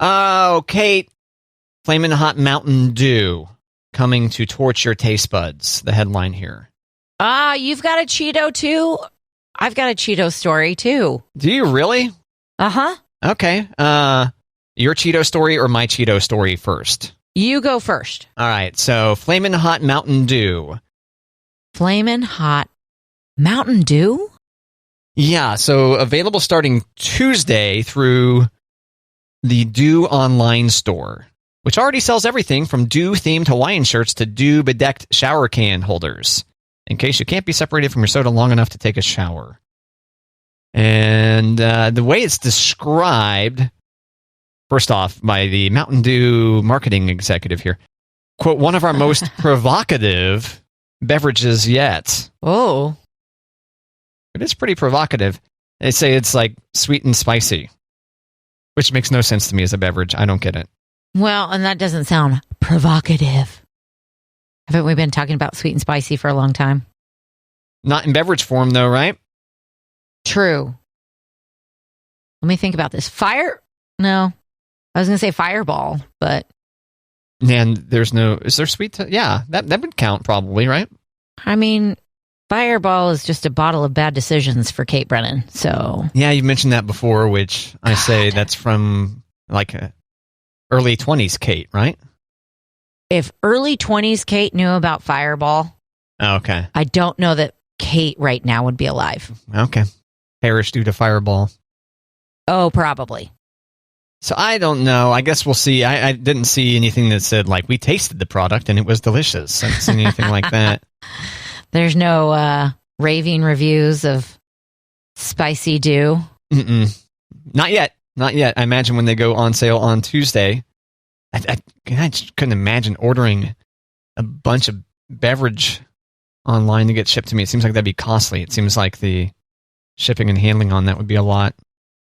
Oh, Kate. Flamin' Hot Mountain Dew coming to torch your taste buds. The headline here. You've got a Cheeto too? I've got a Cheeto story too. Do you really? Uh-huh. Okay. Your Cheeto story or my Cheeto story first? You go first. All right. So, Flamin' Hot Mountain Dew. Flamin' Hot Mountain Dew? Yeah. So, available starting Tuesday through the Dew online store, which already sells everything from Dew-themed Hawaiian shirts to Dew-bedecked shower can holders, in case you can't be separated from your soda long enough to take a shower. And the way it's described, first off, by the Mountain Dew marketing executive here, quote, one of our most provocative beverages yet. Oh. It is pretty provocative. They say it's like sweet and spicy, which makes no sense to me as a beverage. I don't get it. Well, and that doesn't sound provocative. Haven't we been talking about sweet and spicy for a long time? Not in beverage form, though, right? True. Let me think about this. No. I was going to say Fireball, but... And there's no... Is there sweet... Yeah, that would count probably, right? I mean, Fireball is just a bottle of bad decisions for Kate Brennan, so... Yeah, you mentioned that before, which I say that's from, like, early 20s Kate, right? If early 20s Kate knew about Fireball... Oh, okay. I don't know that Kate right now would be alive. Okay. Perished due to Fireball. Oh, probably. So I don't know. I guess we'll see. I didn't see anything that said, like, we tasted the product and it was delicious. I haven't seen anything like that. There's no raving reviews of Spicy Dew? Mm-mm. Not yet. Not yet. I imagine when they go on sale on Tuesday, I just couldn't imagine ordering a bunch of beverage online to get shipped to me. It seems like that'd be costly. It seems like the shipping and handling on that would be a lot.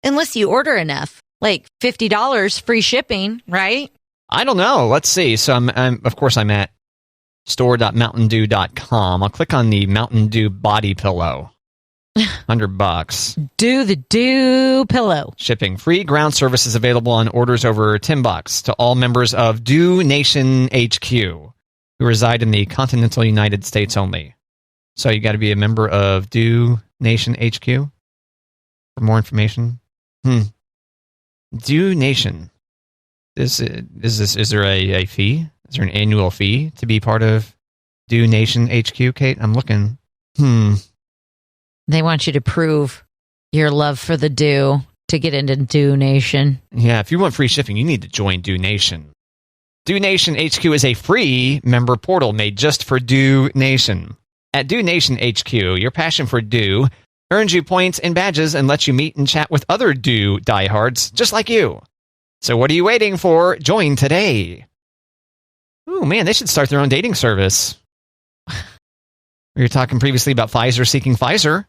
Unless you order enough. Like $50 free shipping, right? I don't know. Let's see. So I'm at store.mountaindew.com. I'll click on the Mountain Dew body pillow. $100. Do the Dew pillow. Shipping. Free ground service is available on orders over $10 to all members of Dew Nation HQ who reside in the continental United States only. So you got to be a member of Dew Nation HQ for more information. Dew Nation. Is there a fee? Is there an annual fee to be part of Dew Nation HQ, Kate? I'm looking. They want you to prove your love for the Dew to get into Dew Nation. Yeah, if you want free shipping, you need to join Dew Nation. Dew Nation HQ is a free member portal made just for Dew Nation. At Dew Nation HQ, your passion for Dew earns you points and badges and lets you meet and chat with other Dew diehards just like you. So what are you waiting for? Join today. Ooh, man, they should start their own dating service. We were talking previously about Pfizer seeking Pfizer.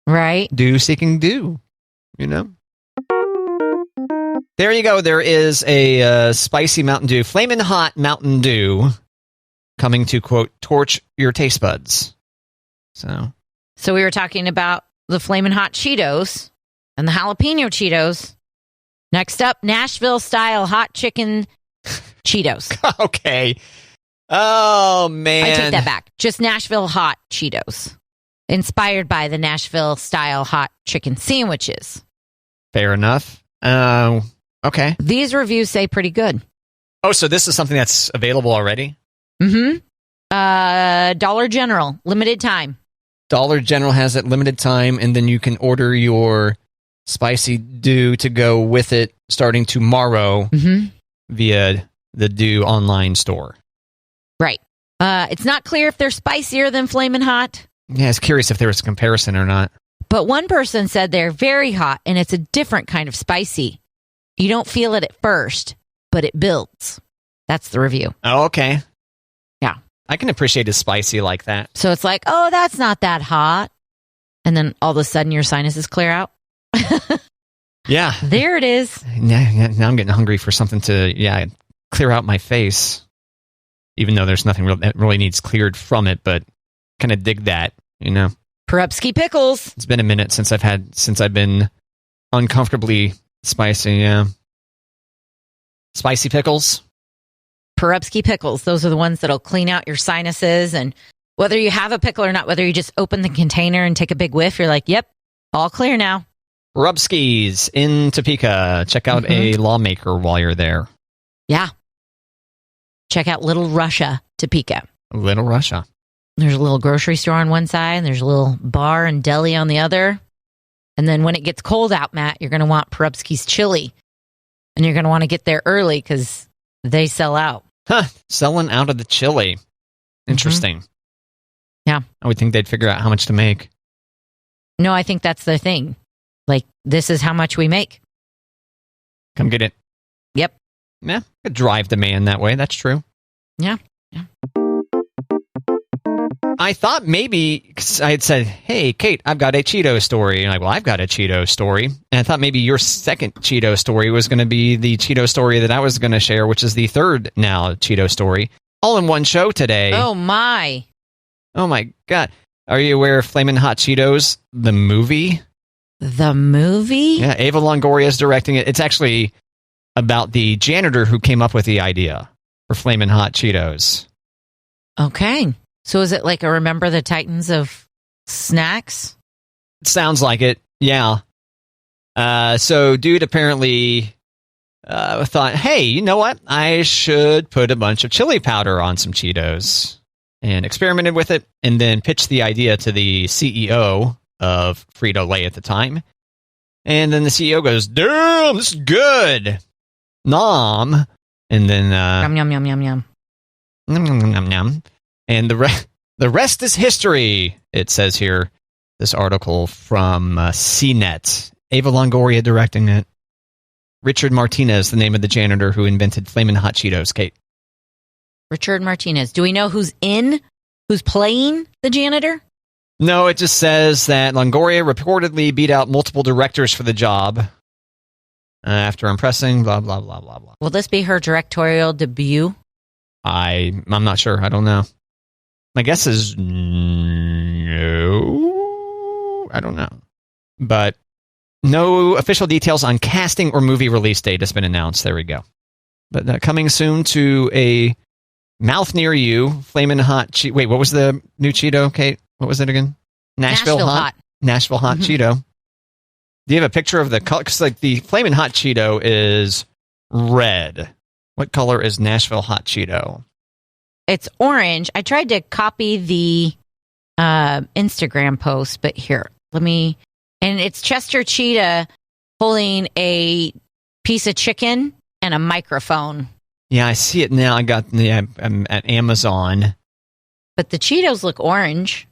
Right. Dew seeking Dew. You know? There you go. There is a spicy Mountain Dew, flamin' hot Mountain Dew coming to, quote, torch your taste buds. So we were talking about the Flamin' Hot Cheetos and the jalapeno Cheetos. Next up, Nashville-style hot chicken Cheetos. Okay. Oh, man. I take that back. Just Nashville hot Cheetos. Inspired by the Nashville-style hot chicken sandwiches. Fair enough. Okay. These reviews say pretty good. Oh, so this is something that's available already? Mm-hmm. Dollar General, limited time. Dollar General has it limited time, and then you can order your spicy Dew to go with it starting tomorrow via the Dew online store. Right. It's not clear if they're spicier than Flamin' Hot. Yeah, I was curious if there was a comparison or not. But one person said they're very hot, and it's a different kind of spicy. You don't feel it at first, but it builds. That's the review. Oh, okay. Yeah. I can appreciate a spicy like that. So it's like, oh, that's not that hot. And then all of a sudden your sinuses clear out. Yeah. There it is. Now I'm getting hungry for something to, clear out my face. Even though there's nothing that really needs cleared from it, but kind of dig that, you know. Perupsky pickles. It's been a minute since I've been uncomfortably Spicy, yeah. Spicy pickles. Perupsky pickles. Those are the ones that'll clean out your sinuses. And whether you have a pickle or not, whether you just open the container and take a big whiff, you're like, yep, all clear now. Rubskis in Topeka. Check out a lawmaker while you're there. Yeah. Check out Little Russia, Topeka. Little Russia. There's a little grocery store on one side, and there's a little bar and deli on the other. And then when it gets cold out, Matt, you're going to want Perupsky's chili. And you're going to want to get there early because they sell out. Huh. Selling out of the chili. Interesting. Yeah. I would think they'd figure out how much to make. No, I think that's the thing. Like, this is how much we make. Come get it. Yep. Yeah. Could drive demand that way. That's true. Yeah. I thought maybe, because I had said, hey, Kate, I've got a Cheeto story. And I've got a Cheeto story. And I thought maybe your second Cheeto story was going to be the Cheeto story that I was going to share, which is the third now Cheeto story. All in one show today. Oh, my. Oh, my God. Are you aware of Flamin' Hot Cheetos, the movie? The movie? Yeah, Ava Longoria is directing it. It's actually about the janitor who came up with the idea for Flamin' Hot Cheetos. Okay. So is it like a Remember the Titans of snacks? It sounds like it, yeah. So dude apparently thought, hey, you know what? I should put a bunch of chili powder on some Cheetos. And experimented with it, and then pitched the idea to the CEO of Frito-Lay at the time. And then the CEO goes, damn, this is good. Nom. And then... Yum, yum, yum, yum, yum. Nom, nom, nom, nom, nom. And the rest is history, it says here. This article from CNET. Ava Longoria directing it. Richard Martinez, the name of the janitor who invented Flamin' Hot Cheetos, Kate. Richard Martinez. Do we know who's playing the janitor? No, it just says that Longoria reportedly beat out multiple directors for the job after impressing blah, blah, blah, blah, blah. Will this be her directorial debut? I'm not sure. I don't know. My guess is no. I don't know. But no official details on casting or movie release date has been announced. There we go. But coming soon to a mouth near you, Flamin' Hot Wait, what was the new Cheeto, Kate? What was it again? Nashville Hot. Nashville Hot Cheeto. Do you have a picture of the color? Because like the Flamin' Hot Cheeto is red. What color is Nashville Hot Cheeto? It's orange. I tried to copy the Instagram post, but here, and it's Chester Cheetah holding a piece of chicken and a microphone. Yeah, I see it now. I'm at Amazon. But the Cheetos look orange.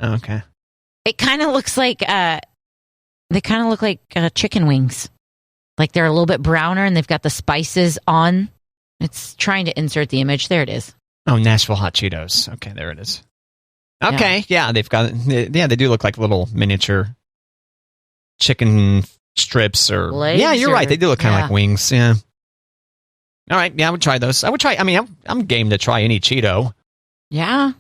Okay. It kind of looks like chicken wings. Like they're a little bit browner and they've got the spices on. It's trying to insert the image. There it is. Oh, Nashville Hot Cheetos. Okay, there it is. Okay, yeah, they do look like little miniature chicken strips or legs, yeah, you're right. They do look kind of like wings. Yeah. All right, yeah, I would try those. I would try. I mean, I'm game to try any Cheeto. Yeah.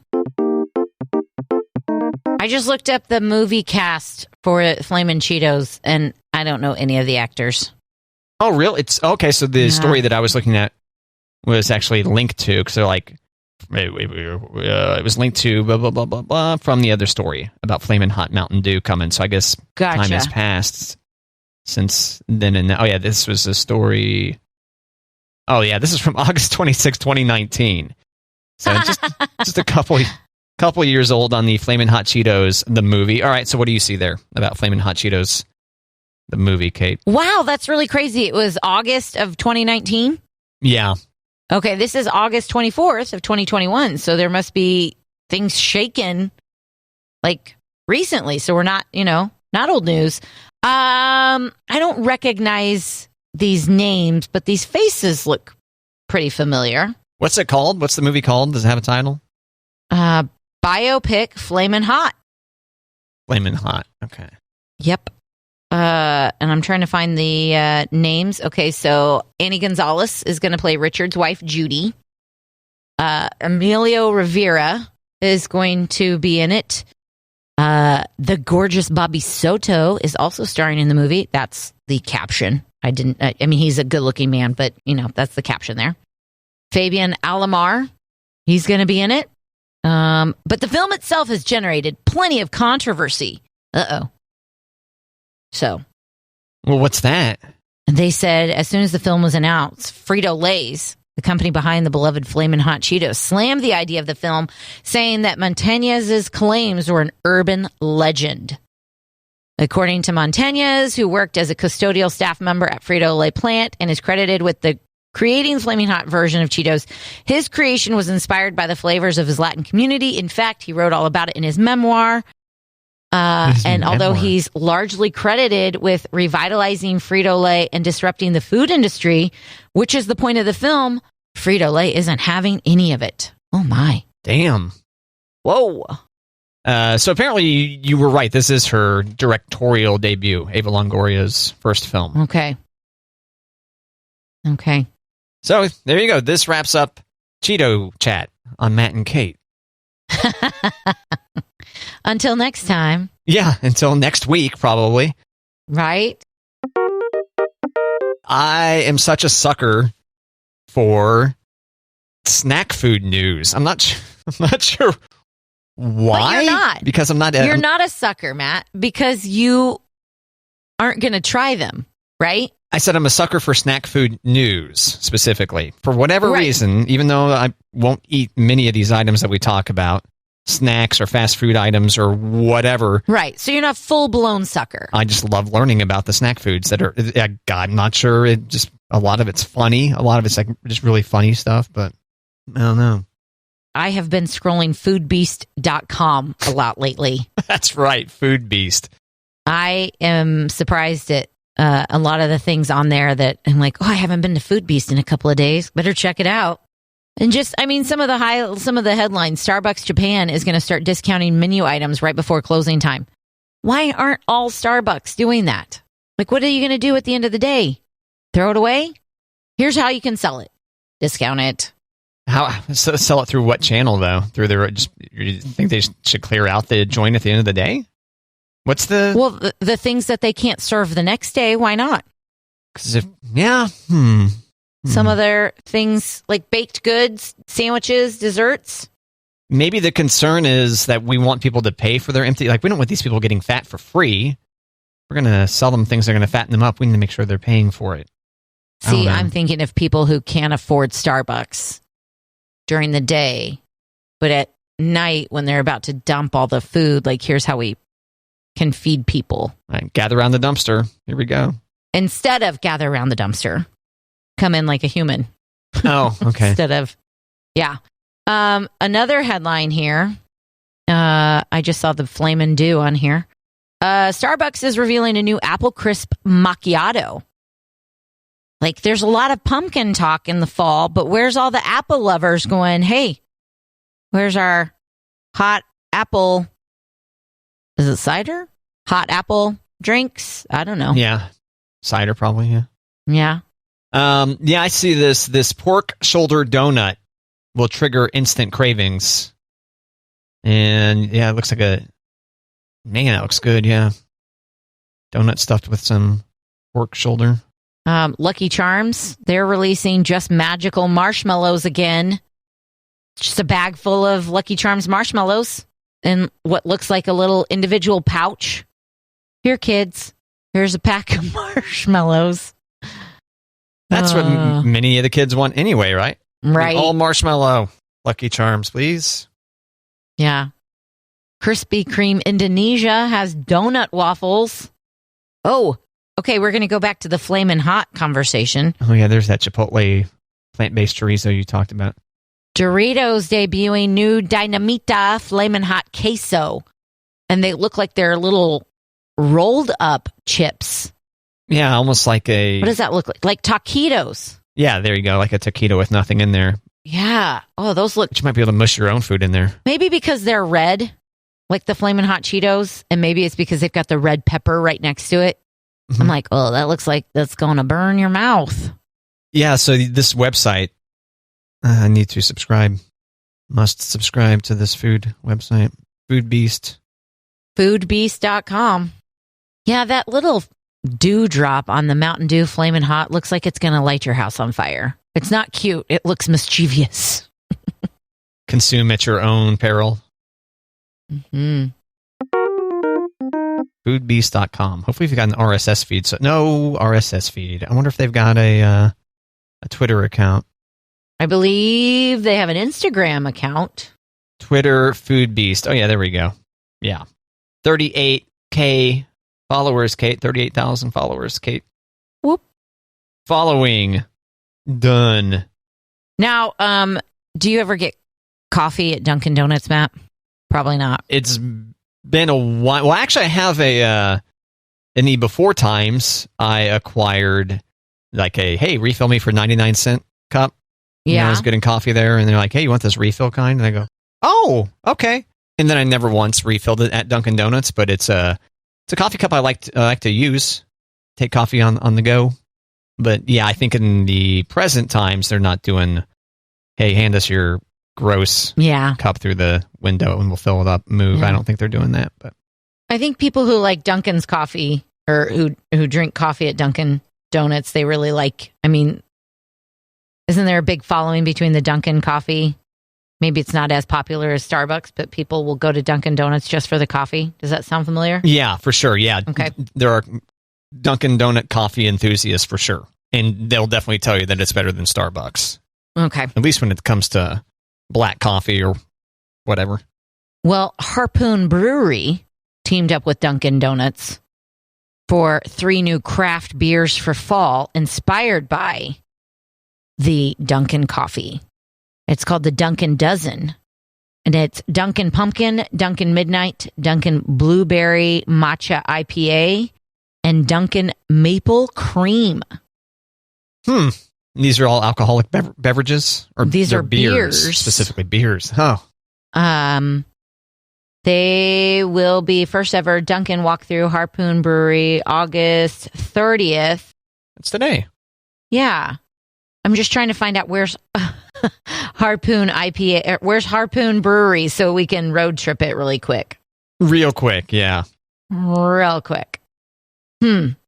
I just looked up the movie cast for Flamin' Cheetos, and I don't know any of the actors. Oh, really? It's okay. So the story that I was looking at was actually linked to, because they're like, it was linked to blah blah blah blah blah from the other story about Flamin' Hot Mountain Dew coming. So I guess time has passed since then. And oh yeah, this was a story. Oh yeah, this is from August 26, 2019. So just a couple years old on the Flamin' Hot Cheetos, the movie. All right, so what do you see there about Flamin' Hot Cheetos, the movie, Kate? Wow, that's really crazy. It was August of 2019? Yeah. Okay, this is August 24th of 2021, so there must be things shaken like recently. So we're not, not old news. I don't recognize these names, but these faces look pretty familiar. What's it called? What's the movie called? Does it have a title? Biopic Flamin' Hot. Flamin' Hot. Okay. Yep. And I'm trying to find the names. Okay, so Annie Gonzalez is going to play Richard's wife, Judy. Emilio Rivera is going to be in it. The gorgeous Bobby Soto is also starring in the movie. That's the caption. I didn't. I mean, he's a good-looking man, but that's the caption there. Fabian Alomar, he's going to be in it. But the film itself has generated plenty of controversy. So, well, what's that? They said as soon as the film was announced, Frito-Lay's, the company behind the beloved Flamin' Hot Cheetos, slammed the idea of the film, saying that Montañez's claims were an urban legend. According to Montañez, who worked as a custodial staff member at Frito-Lay plant and is credited with creating the Flaming Hot version of Cheetos, his creation was inspired by the flavors of his Latin community. In fact, he wrote all about it in his memoir. Although he's largely credited with revitalizing Frito-Lay and disrupting the food industry, which is the point of the film, Frito-Lay isn't having any of it. Oh, my. Damn. Whoa. So apparently you were right. This is her directorial debut, Ava Longoria's first film. Okay. So there you go. This wraps up Cheeto Chat on Matt and Kate. Until next time. Yeah, until next week, probably. Right? I am such a sucker for snack food news. I'm not sure why. But you're not. Because I'm not. You're not a sucker, Matt, because you aren't going to try them, right? I said I'm a sucker for snack food news, specifically. For whatever reason, even though I won't eat many of these items that we talk about, snacks or fast food items or whatever. Right. So you're not full-blown sucker. I just love learning about the snack foods that are, God, I'm not sure. A lot of it's funny. A lot of it's like just really funny stuff, but I don't know. I have been scrolling foodbeast.com a lot lately. That's right. Food Beast. I am surprised at a lot of the things on there that I'm like, I haven't been to Food Beast in a couple of days. Better check it out. And some of the headlines. Starbucks Japan is going to start discounting menu items right before closing time. Why aren't all Starbucks doing that? Like, what are you going to do at the end of the day? Throw it away? Here's how you can sell it. Discount it. Sell it through what channel though? Through their? You think they should clear out the joint at the end of the day? What's the the things that they can't serve the next day? Why not? Because Some of their things like baked goods, sandwiches, desserts. Maybe the concern is that we want people to pay for their empty. Like, we don't want these people getting fat for free. We're going to sell them things that are going to fatten them up. We need to make sure they're paying for it. See, I'm thinking of people who can't afford Starbucks during the day, but at night when they're about to dump all the food, like, here's how we can feed people. Right, gather around the dumpster. Here we go. Instead of gather around the dumpster. Come in like a human. Oh, okay. Instead of, yeah. Another headline here. I just saw the Flamin' Dew on here. Starbucks is revealing a new apple crisp macchiato. Like, there's a lot of pumpkin talk in the fall, but where's all the apple lovers going, hey, where's our hot apple? Is it cider? Hot apple drinks? I don't know. Yeah. Cider, probably, yeah. Yeah. I see this pork shoulder donut will trigger instant cravings. And yeah, it looks like that looks good, yeah. Donut stuffed with some pork shoulder. Lucky Charms, they're releasing just magical marshmallows again. Just a bag full of Lucky Charms marshmallows in what looks like a little individual pouch. Here, kids, here's a pack of marshmallows. That's what many of the kids want anyway, right? Right. All marshmallow. Lucky Charms, please. Yeah. Krispy Kreme Indonesia has donut waffles. Oh, okay. We're going to go back to the Flamin' Hot conversation. Oh, yeah. There's that Chipotle plant-based chorizo you talked about. Doritos debuting new Dinamita Flamin' Hot Queso. And they look like they're little rolled up chips. Yeah, almost like a... What does that look like? Like taquitos. Yeah, there you go. Like a taquito with nothing in there. Yeah. Oh, those look... But you might be able to mush your own food in there. Maybe because they're red, like the Flamin' Hot Cheetos, and maybe it's because they've got the red pepper right next to it. Mm-hmm. I'm like, oh, that looks like that's going to burn your mouth. Yeah, so this website, I need to subscribe. Must subscribe to this food website. Food Beast. Foodbeast.com. Yeah, that little dewdrop on the Mountain Dew Flamin' Hot looks like it's going to light your house on fire. It's not cute. It looks mischievous. Consume at your own peril. Mm-hmm. Foodbeast.com. Hopefully you've got an RSS feed. So no RSS feed. I wonder if they've got a Twitter account. I believe they have an Instagram account. Twitter Food Beast. Oh yeah, there we go. Yeah. 38K followers, Kate. 38,000 followers, Kate. Whoop. Following. Done. Now, do you ever get coffee at Dunkin' Donuts, Matt? Probably not. It's been a while. Well, actually, I have in the before times, I acquired like hey, refill me for 99-cent cup. Yeah. You know, I was getting coffee there, and they're like, hey, you want this refill kind? And I go, oh, okay. And then I never once refilled it at Dunkin' Donuts, but it's a coffee cup I like to use. Take coffee on the go. But yeah, I think in the present times, they're not doing, hey, hand us your gross cup through the window and we'll fill it up, move. I don't think they're doing that. But I think people who like Dunkin's coffee or who drink coffee at Dunkin' Donuts, they really like, I mean, isn't there a big following between the Dunkin' coffee? Maybe it's not as popular as Starbucks, but people will go to Dunkin' Donuts just for the coffee. Does that sound familiar? Yeah, for sure. Yeah. Okay. There are Dunkin' Donut coffee enthusiasts for sure. And they'll definitely tell you that it's better than Starbucks. Okay. At least when it comes to black coffee or whatever. Well, Harpoon Brewery teamed up with Dunkin' Donuts for 3 new craft beers for fall inspired by the Dunkin' coffee. It's called the Dunkin' Dozen. And it's Dunkin' Pumpkin, Dunkin' Midnight, Dunkin' Blueberry Matcha IPA, and Dunkin' Maple Cream. These are all alcoholic beverages? Or these are beers. Specifically beers. Oh. They will be first ever Dunkin' walkthrough Harpoon Brewery August 30th. It's today. Yeah. I'm just trying to find out where's Harpoon IPA, where's Harpoon Brewery so we can road trip it really quick. Real quick, yeah. Real quick.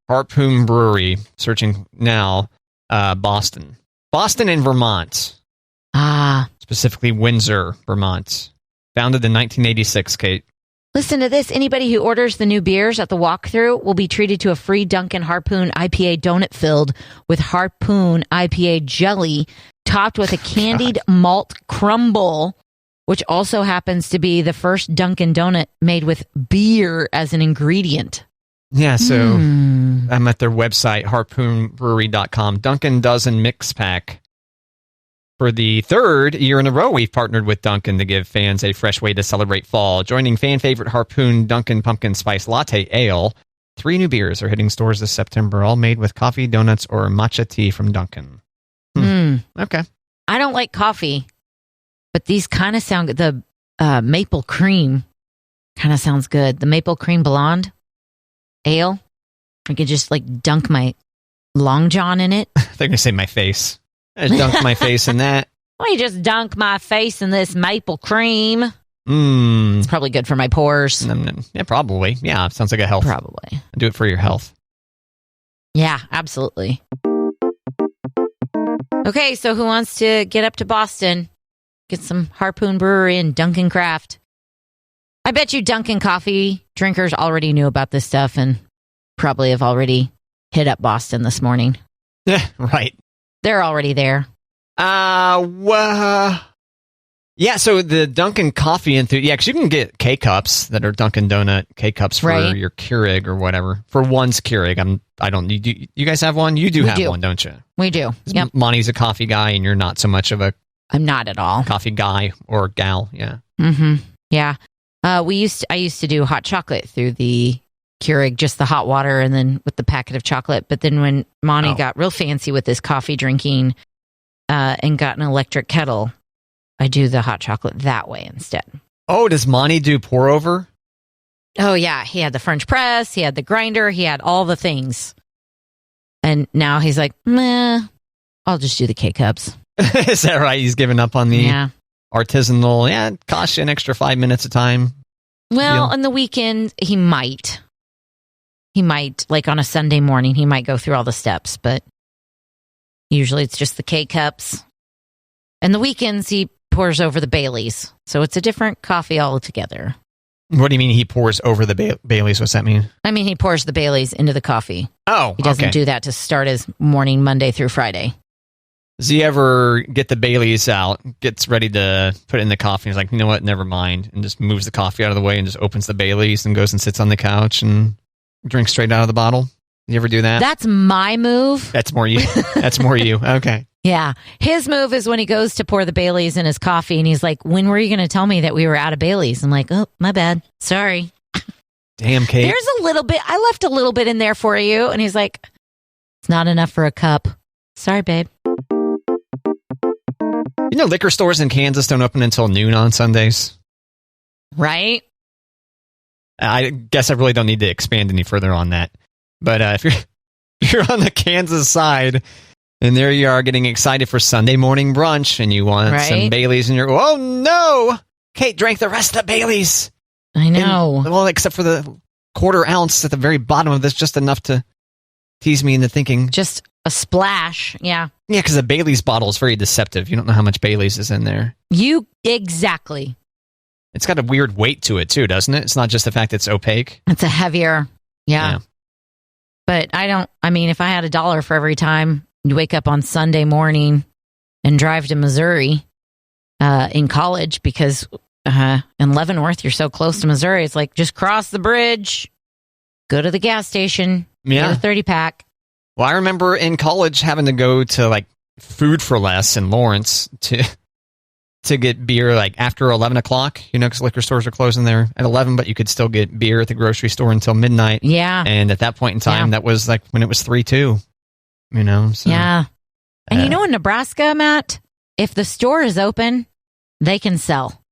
Harpoon Brewery, searching now, Boston. Boston and Vermont. Specifically Windsor, Vermont. Founded in 1986, Kate. Listen to this. Anybody who orders the new beers at the walkthrough will be treated to a free Dunkin' Harpoon IPA donut filled with Harpoon IPA jelly topped with a candied malt crumble, which also happens to be the first Dunkin' donut made with beer as an ingredient. Yeah, so I'm at their website, harpoonbrewery.com. Dunkin' Dozen Mix Pack. For the 3rd year in a row, we've partnered with Dunkin' to give fans a fresh way to celebrate fall. Joining fan favorite Harpoon Dunkin' Pumpkin Spice Latte Ale, 3 new beers are hitting stores this September, all made with coffee, donuts, or matcha tea from Dunkin'. Okay. I don't like coffee, but these kind of sound good. The maple cream kind of sounds good. The maple cream blonde ale. I could just like dunk my long john in it. They're going to say my face. I just dunked my face in that. Why you just dunk my face in this maple cream? It's probably good for my pores. Yeah, probably. Yeah, sounds like a health. Probably. Do it for your health. Yeah, absolutely. Okay, so who wants to get up to Boston? Get some Harpoon Brewery and Dunkin' Craft. I bet you Dunkin' coffee drinkers already knew about this stuff and probably have already hit up Boston this morning. Yeah, right. They're already there. Yeah, so the Dunkin' coffee because you can get K-Cups that are Dunkin' Donut K-Cups for your Keurig or whatever. For one's Keurig, I don't need you guys have one? You do have one, don't you? We do. Yep. Monty's a coffee guy and you're not so much of a I'm not at all. Coffee guy or gal, yeah. Yeah. I used to do hot chocolate through the Keurig, just the hot water and then with the packet of chocolate. But then when Monty got real fancy with his coffee drinking and got an electric kettle, I do the hot chocolate that way instead. Oh, does Monty do pour over? Oh, yeah. He had the French press. He had the grinder. He had all the things. And now he's like, meh, I'll just do the K-Cups. Is that right? He's given up on the artisanal. Yeah, it costs you an extra 5 minutes of time. Well, on the weekend, he might. he might, like on a Sunday morning, he might go through all the steps, but usually it's just the K-Cups. And the weekends, he pours over the Baileys. So it's a different coffee altogether. What do you mean he pours over the Baileys? What's that mean? I mean, he pours the Baileys into the coffee. Oh, he doesn't do that to start his morning Monday through Friday. Does he ever get the Baileys out, gets ready to put it in the coffee, and he's like, you know what, never mind, and just moves the coffee out of the way and just opens the Baileys and goes and sits on the couch and drinks straight out of the bottle? You ever do that? That's my move. That's more you. That's more you. Okay. Yeah. His move is when he goes to pour the Baileys in his coffee and he's like, when were you going to tell me that we were out of Baileys? I'm like, oh, my bad. Sorry. Damn, Kate. There's a little bit. I left a little bit in there for you. And he's like, it's not enough for a cup. Sorry, babe. You know, liquor stores in Kansas don't open until noon on Sundays. Right? I guess I really don't need to expand any further on that. But if you're on the Kansas side, and there you are getting excited for Sunday morning brunch, and you want some Baileys, and you're, oh no! Kate drank the rest of the Baileys. I know. And, well, except for the quarter ounce at the very bottom of this, just enough to tease me into thinking. Just a splash, yeah. Yeah, because the Baileys bottle is very deceptive. You don't know how much Baileys is in there. Exactly. It's got a weird weight to it, too, doesn't it? It's not just the fact it's opaque. It's a heavier, yeah. But I mean, if I had $1 for every time you wake up on Sunday morning and drive to Missouri in college, because in Leavenworth, you're so close to Missouri, it's like just cross the bridge, go to the gas station, get a 30-pack. Well, I remember in college having to go to like Food for Less in Lawrence to get beer like after 11 o'clock, you know, because liquor stores are closing there at 11, but you could still get beer at the grocery store until midnight. Yeah. And at that point in time, that was like when it was 3-2, you know? So, yeah. And you know, in Nebraska, Matt, if the store is open, they can sell.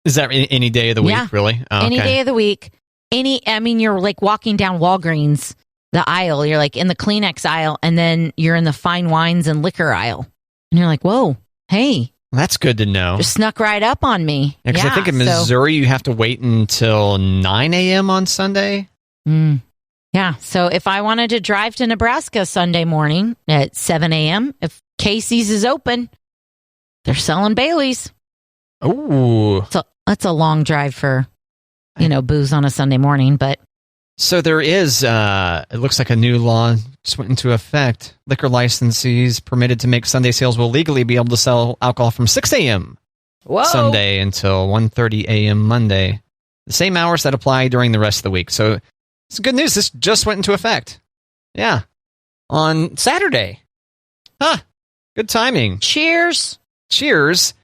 Is that any day of the week, really? Oh, any day of the week. I mean, you're like walking down Walgreens, the aisle, you're like in the Kleenex aisle, and then you're in the fine wines and liquor aisle. And you're like, whoa, hey. Well, that's good to know. Just snuck right up on me. Yeah, because I think in Missouri, you have to wait until 9 a.m. on Sunday. Yeah, so if I wanted to drive to Nebraska Sunday morning at 7 a.m., if Casey's is open, they're selling Baileys. Oh. So that's a long drive for, booze on a Sunday morning, but... So there is, it looks like a new law just went into effect. Liquor licensees permitted to make Sunday sales will legally be able to sell alcohol from 6 a.m. Sunday until 1:30 a.m. Monday. The same hours that apply during the rest of the week. So it's good news. This just went into effect. Yeah. On Saturday. Huh. Good timing. Cheers. Cheers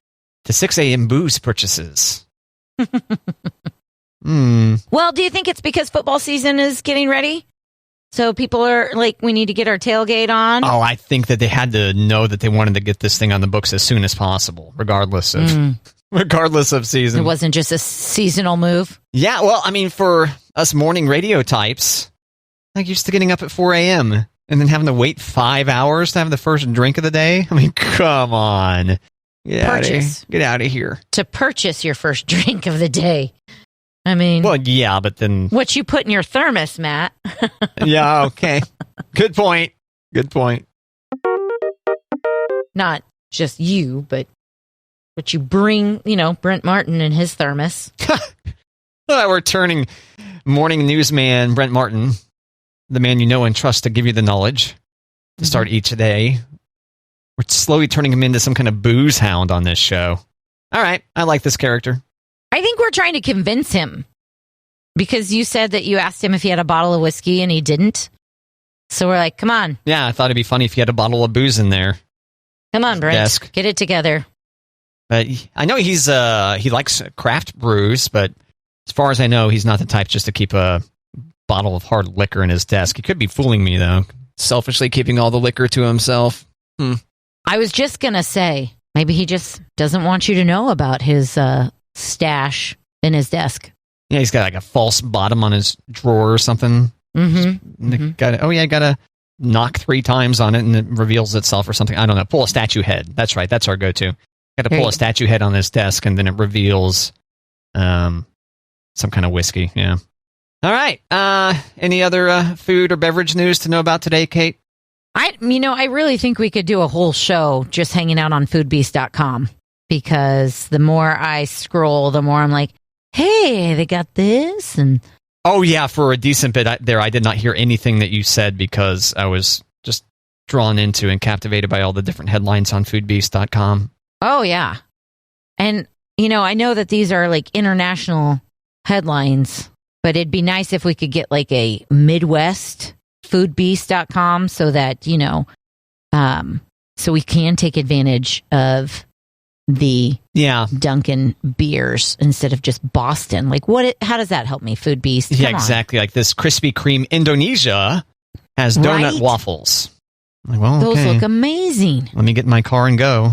to 6 a.m. booze purchases. Well, do you think it's because football season is getting ready? So people are like, we need to get our tailgate on? Oh, I think that they had to know that they wanted to get this thing on the books as soon as possible, regardless of season. It wasn't just a seasonal move? Yeah, well, I mean, for us morning radio types, like used to getting up at 4 a.m. and then having to wait 5 hours to have the first drink of the day. I mean, come on. Get out of here. To purchase your first drink of the day. I mean... Well, yeah, but then... What you put in your thermos, Matt. Yeah, okay. Good point. Not just you, but what you bring, Brent Martin and his thermos. We're turning morning newsman Brent Martin, the man you know and trust to give you the knowledge to start each day. We're slowly turning him into some kind of booze hound on this show. All right, I like this character. I think we're trying to convince him because you said that you asked him if he had a bottle of whiskey and he didn't. So we're like, come on. Yeah, I thought it'd be funny if he had a bottle of booze in there. Come on, Brent. Get it together. I know he likes craft brews, but as far as I know, he's not the type just to keep a bottle of hard liquor in his desk. He could be fooling me, though. Selfishly keeping all the liquor to himself. I was just going to say, maybe he just doesn't want you to know about his stash in his desk. Yeah, he's got like a false bottom on his drawer or something. Got to knock 3 times on it and it reveals itself or something. I don't know. Pull a statue head. That's right. That's our go-to. Got to pull a statue head on his desk and then it reveals some kind of whiskey. Yeah. All right. Any other food or beverage news to know about today, Kate? I really think we could do a whole show just hanging out on foodbeast.com, because the more I scroll, the more I'm like, hey, they got this. And oh, yeah, for a decent bit there, I did not hear anything that you said because I was just drawn into and captivated by all the different headlines on foodbeast.com. Oh, yeah. And, I know that these are like international headlines, but it'd be nice if we could get like a Midwest foodbeast.com so that, so we can take advantage of the Dunkin beers instead of just Boston. Like, how does that help me, Food Beast? Yeah, exactly. Like this Krispy Kreme Indonesia has donut waffles. Like, well, those look amazing. Let me get in my car and go.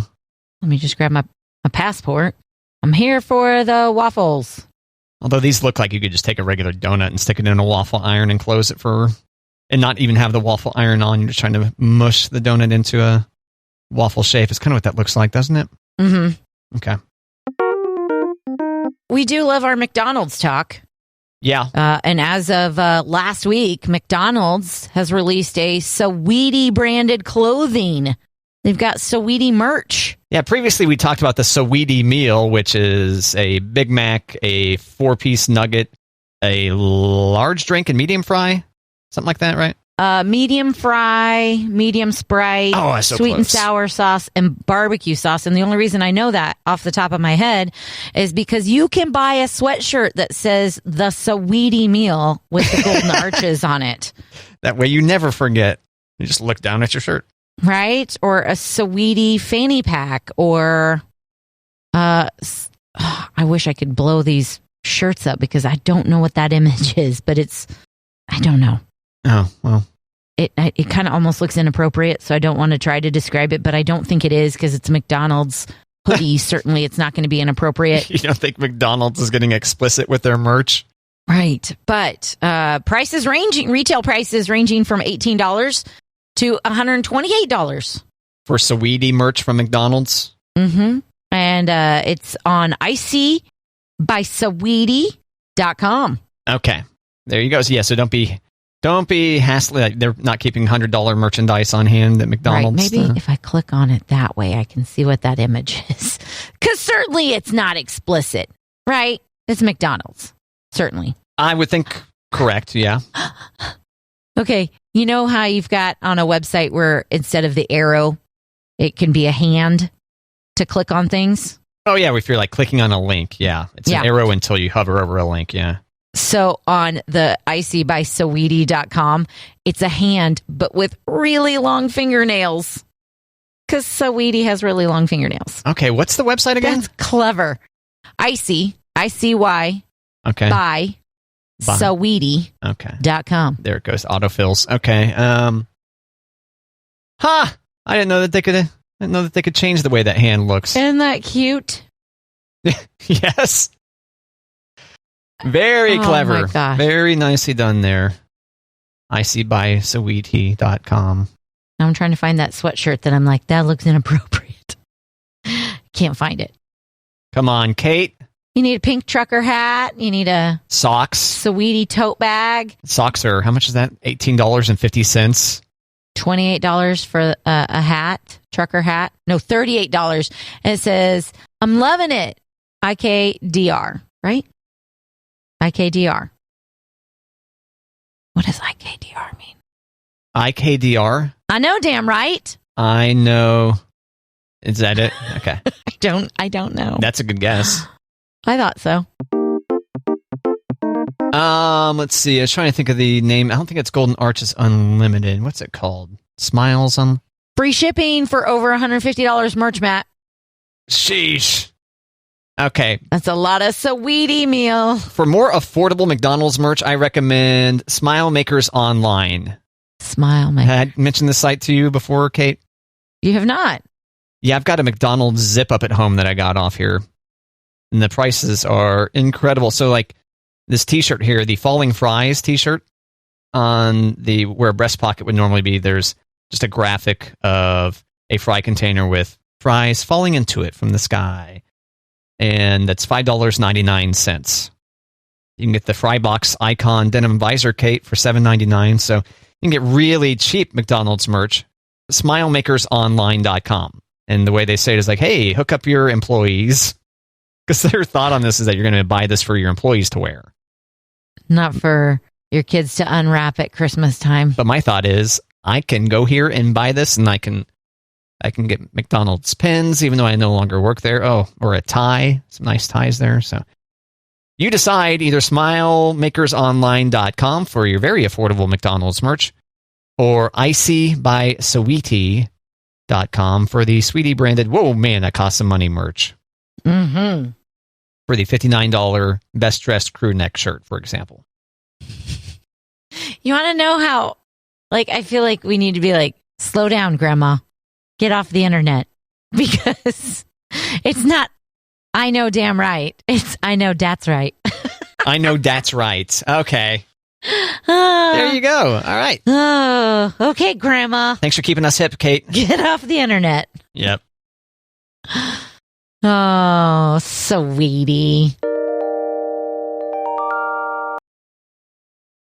Let me just grab my passport. I'm here for the waffles. Although these look like you could just take a regular donut and stick it in a waffle iron and close it and not even have the waffle iron on. You're just trying to mush the donut into a waffle shape. It's kind of what that looks like, doesn't it? Mm-hmm. Okay. We do love our McDonald's talk. Yeah. And as of last week, McDonald's has released a Saweetie branded clothing. They've got Saweetie merch. Yeah, previously we talked about the Saweetie meal, which is a Big Mac, a 4-piece nugget, a large drink, and medium fry. Something like that, right? Medium fry, medium Sprite, sweet and sour sauce, and barbecue sauce. And the only reason I know that off the top of my head is because you can buy a sweatshirt that says the Saweetie meal with the golden arches on it. That way you never forget. You just look down at your shirt. Right? Or a Saweetie fanny pack, or I wish I could blow these shirts up because I don't know what that image is, but I don't know. Oh, well. It kind of almost looks inappropriate, so I don't want to try to describe it, but I don't think it is because it's McDonald's hoodie. Certainly it's not going to be inappropriate. You don't think McDonald's is getting explicit with their merch? Right. But retail prices ranging from $18 to $128. For Saweetie merch from McDonald's? Mm-hmm. And it's on icybysaweetie.com. Okay. There you go. So, yeah, so don't be hassling. Like, they're not keeping $100 merchandise on hand at McDonald's. Right. Maybe if I click on it that way, I can see what that image is. Because certainly it's not explicit, right? It's McDonald's. Certainly. I would think correct, yeah. Okay. You know how you've got on a website where instead of the arrow, it can be a hand to click on things? Oh, yeah. If you're like clicking on a link, yeah. It's an arrow until you hover over a link, yeah. So on the icybysaweetie.com, it's a hand, but with really long fingernails. Because Saweetie has really long fingernails. Okay, what's the website again? That's clever. ICY. Okay. By Saweetie.com. There it goes. Autofills. Okay. I didn't know that they could change the way that hand looks. Isn't that cute? Yes. Very clever. My gosh. Very nicely done there. icybysaweetie.com. Now I'm trying to find that sweatshirt that I'm like, that looks inappropriate. Can't find it. Come on, Kate. You need a pink trucker hat. You need a socks. Saweetie tote bag. Socks are, how much is that? $18.50. $28 for a hat, trucker hat. No, $38. And it says, I'm loving it. IKDR, right? IKDR. What does IKDR mean? IKDR? I know, damn right. I know. Is that it? Okay. I don't know. That's a good guess. I thought so. Let's see. I was trying to think of the name. I don't think it's Golden Arches Unlimited. What's it called? Smiles on free shipping for over $150 merch, Matt. Sheesh. Okay. That's a lot of Saweetie meal. For more affordable McDonald's merch, I recommend Smile Makers Online. Smile Makers. Had I mentioned this site to you before, Kate? You have not. Yeah, I've got a McDonald's zip up at home that I got off here. And the prices are incredible. So, like, this t-shirt here, the Falling Fries t-shirt, on the where a breast pocket would normally be, there's just a graphic of a fry container with fries falling into it from the sky. And that's $5.99. You can get the Frybox Icon Denim Visor Cape for $7.99. So you can get really cheap McDonald's merch. SmileMakersOnline.com. And the way they say it is like, hey, hook up your employees. Because their thought on this is that you're going to buy this for your employees to wear. Not for your kids to unwrap at Christmas time. But my thought is, I can go here and buy this, and I can get McDonald's pins, even though I no longer work there. Oh, or a tie. Some nice ties there. So you decide, either SmileMakersOnline.com for your very affordable McDonald's merch, or IcyBySweetie.com for the Sweetie branded, whoa, man, that costs some money merch. Mm-hmm. For the $59 Best Dressed Crew Neck shirt, for example. You want to know how, like, I feel like we need to be like, slow down, Grandma. Get off the internet. Because it's not, I know damn right. It's, I know that's right. I know that's right. Okay. There you go. All right. Okay, Grandma. Thanks for keeping us hip, Kate. Get off the internet. Yep. Oh, sweetie.